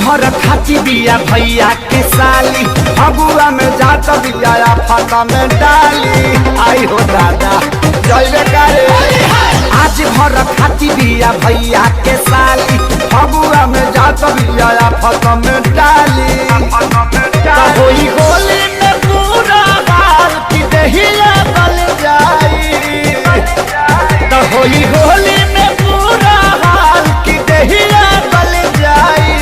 भर खाची बिया भैया के साली फगुआ में जात बिया फटा में डाली आई हो दादा जय करे आज भर खाची बिया भैया के साली फगुआ में जात बिया फटा में डाली होई होली में पूरा हाल की दहिया बल जाई तो होई होली में पूरा हाल की दहिया बल जाई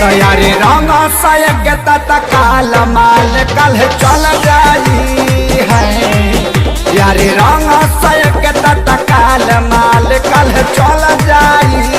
तैयारी रंग सायक तत्काल माल कल चल जाई है यारी रंग सायक तत्काल माल कल चल जाई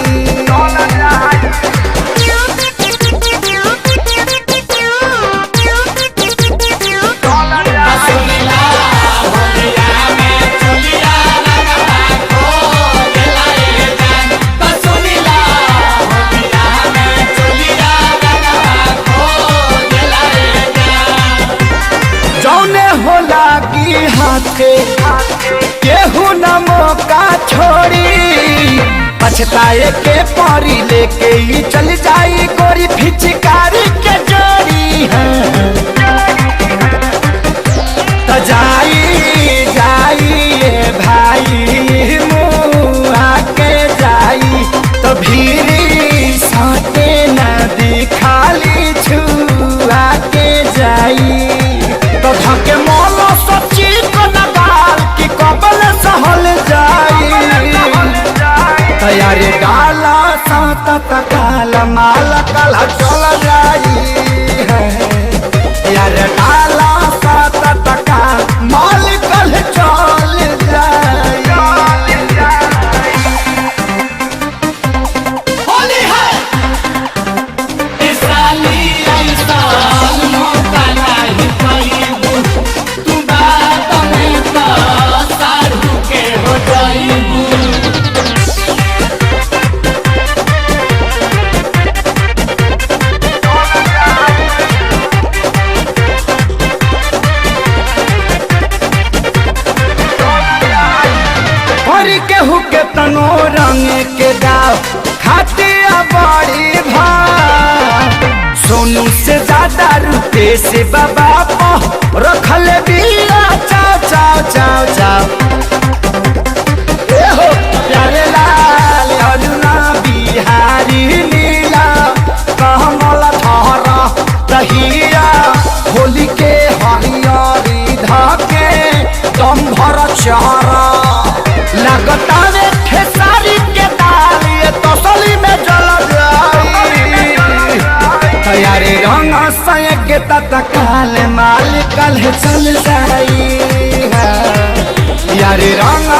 केहू न मौका छोड़ी पछताए के परी लेके ही चल जाई गोरी फिचकारी के जोड़ी तो जाई जाई भाई मुआ के जाई तो भीरी साटे नदी खाली छुआ के जाई तो धके मोलो सच्ची को नगाल की कबल सहल जाई तैयारी डाला साता तकाल माल कल चल जाई है यार डाला साता तकाल माल कल चल जाई होली है इस साली साल मौका नहीं पाईबू तू बात में तो सारू के हो जाईबू केहू के तनो रंग के दाव खातिया बड़ी भाव सोनू से ज्यादा रुपए से बाबा रखल बिया चाव चाव चाव चाव हो प्यारे लाल अरुणा बिहारी नीला कमल धरा दहिया होली के हरियरी धके दम भर चारा लगता वे खेसारी के दाल ये तसली में जल जाई तैयारी रंग सायक तत्काल माल कल चल जाई यारी रंग